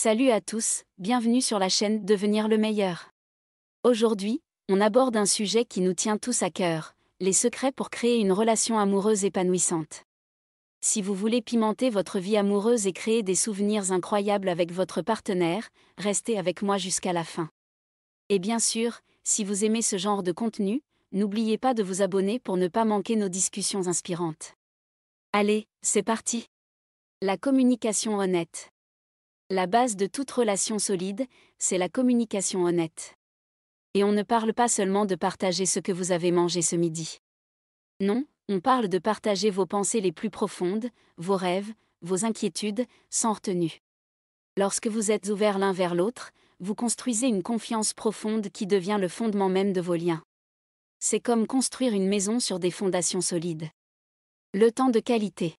Salut à tous, bienvenue sur la chaîne Devenir le meilleur. Aujourd'hui, on aborde un sujet qui nous tient tous à cœur, les secrets pour créer une relation amoureuse épanouissante. Si vous voulez pimenter votre vie amoureuse et créer des souvenirs incroyables avec votre partenaire, restez avec moi jusqu'à la fin. Et bien sûr, si vous aimez ce genre de contenu, n'oubliez pas de vous abonner pour ne pas manquer nos discussions inspirantes. Allez, c'est parti! La communication honnête. La base de toute relation solide, c'est la communication honnête. Et on ne parle pas seulement de partager ce que vous avez mangé ce midi. Non, on parle de partager vos pensées les plus profondes, vos rêves, vos inquiétudes, sans retenue. Lorsque vous êtes ouverts l'un vers l'autre, vous construisez une confiance profonde qui devient le fondement même de vos liens. C'est comme construire une maison sur des fondations solides. Le temps de qualité.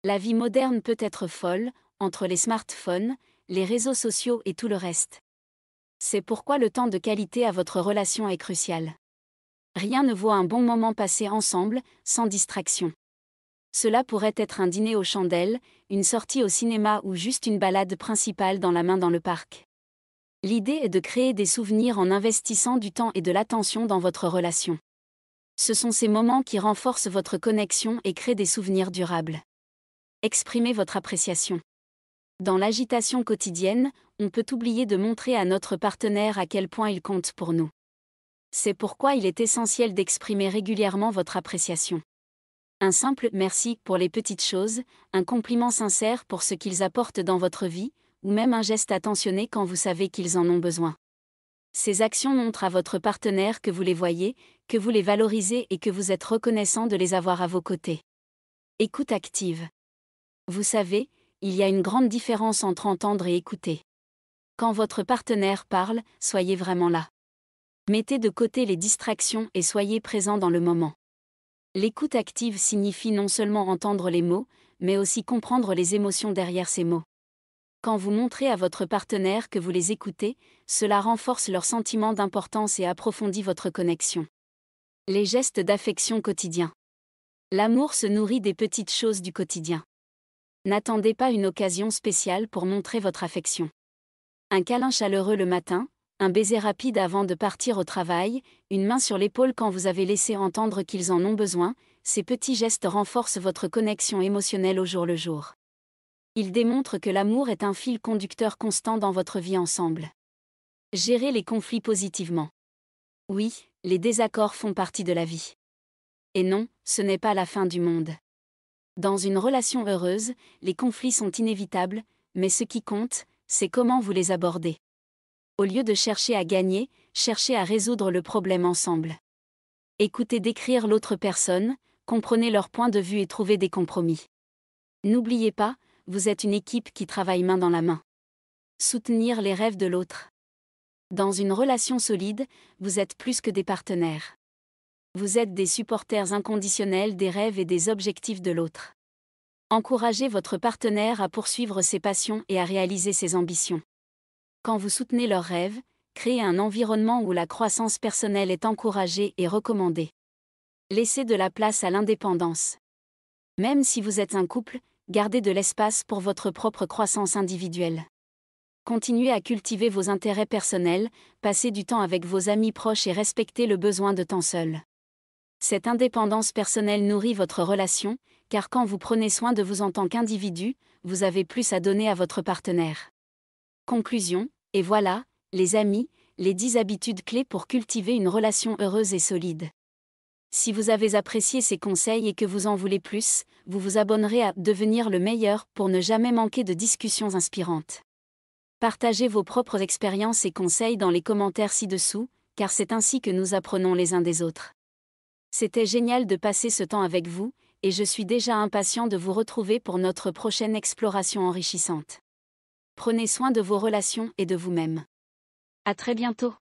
La vie moderne peut être folle, entre les smartphones, les réseaux sociaux et tout le reste. C'est pourquoi le temps de qualité à votre relation est crucial. Rien ne vaut un bon moment passé ensemble, sans distraction. Cela pourrait être un dîner aux chandelles, une sortie au cinéma ou juste une balade principale dans la main dans le parc. L'idée est de créer des souvenirs en investissant du temps et de l'attention dans votre relation. Ce sont ces moments qui renforcent votre connexion et créent des souvenirs durables. Exprimez votre appréciation. Dans l'agitation quotidienne, on peut oublier de montrer à notre partenaire à quel point il compte pour nous. C'est pourquoi il est essentiel d'exprimer régulièrement votre appréciation. Un simple « merci » pour les petites choses, un compliment sincère pour ce qu'ils apportent dans votre vie, ou même un geste attentionné quand vous savez qu'ils en ont besoin. Ces actions montrent à votre partenaire que vous les voyez, que vous les valorisez et que vous êtes reconnaissant de les avoir à vos côtés. Écoute active. Vous savez, il y a une grande différence entre entendre et écouter. Quand votre partenaire parle, soyez vraiment là. Mettez de côté les distractions et soyez présent dans le moment. L'écoute active signifie non seulement entendre les mots, mais aussi comprendre les émotions derrière ces mots. Quand vous montrez à votre partenaire que vous les écoutez, cela renforce leur sentiment d'importance et approfondit votre connexion. Les gestes d'affection quotidiens. L'amour se nourrit des petites choses du quotidien. N'attendez pas une occasion spéciale pour montrer votre affection. Un câlin chaleureux le matin, un baiser rapide avant de partir au travail, une main sur l'épaule quand vous avez laissé entendre qu'ils en ont besoin, ces petits gestes renforcent votre connexion émotionnelle au jour le jour. Ils démontrent que l'amour est un fil conducteur constant dans votre vie ensemble. Gérez les conflits positivement. Oui, les désaccords font partie de la vie. Et non, ce n'est pas la fin du monde. Dans une relation heureuse, les conflits sont inévitables, mais ce qui compte, c'est comment vous les abordez. Au lieu de chercher à gagner, cherchez à résoudre le problème ensemble. Écoutez décrire l'autre personne, comprenez leur point de vue et trouvez des compromis. N'oubliez pas, vous êtes une équipe qui travaille main dans la main. Soutenir les rêves de l'autre. Dans une relation solide, vous êtes plus que des partenaires. Vous êtes des supporters inconditionnels des rêves et des objectifs de l'autre. Encouragez votre partenaire à poursuivre ses passions et à réaliser ses ambitions. Quand vous soutenez leurs rêves, créez un environnement où la croissance personnelle est encouragée et recommandée. Laissez de la place à l'indépendance. Même si vous êtes un couple, gardez de l'espace pour votre propre croissance individuelle. Continuez à cultiver vos intérêts personnels, passez du temps avec vos amis proches et respectez le besoin de temps seul. Cette indépendance personnelle nourrit votre relation, car quand vous prenez soin de vous en tant qu'individu, vous avez plus à donner à votre partenaire. Conclusion, et voilà, les amis, les 10 habitudes clés pour cultiver une relation heureuse et solide. Si vous avez apprécié ces conseils et que vous en voulez plus, vous vous abonnerez à Devenir le meilleur pour ne jamais manquer de discussions inspirantes. Partagez vos propres expériences et conseils dans les commentaires ci-dessous, car c'est ainsi que nous apprenons les uns des autres. C'était génial de passer ce temps avec vous, et je suis déjà impatient de vous retrouver pour notre prochaine exploration enrichissante. Prenez soin de vos relations et de vous-même. À très bientôt.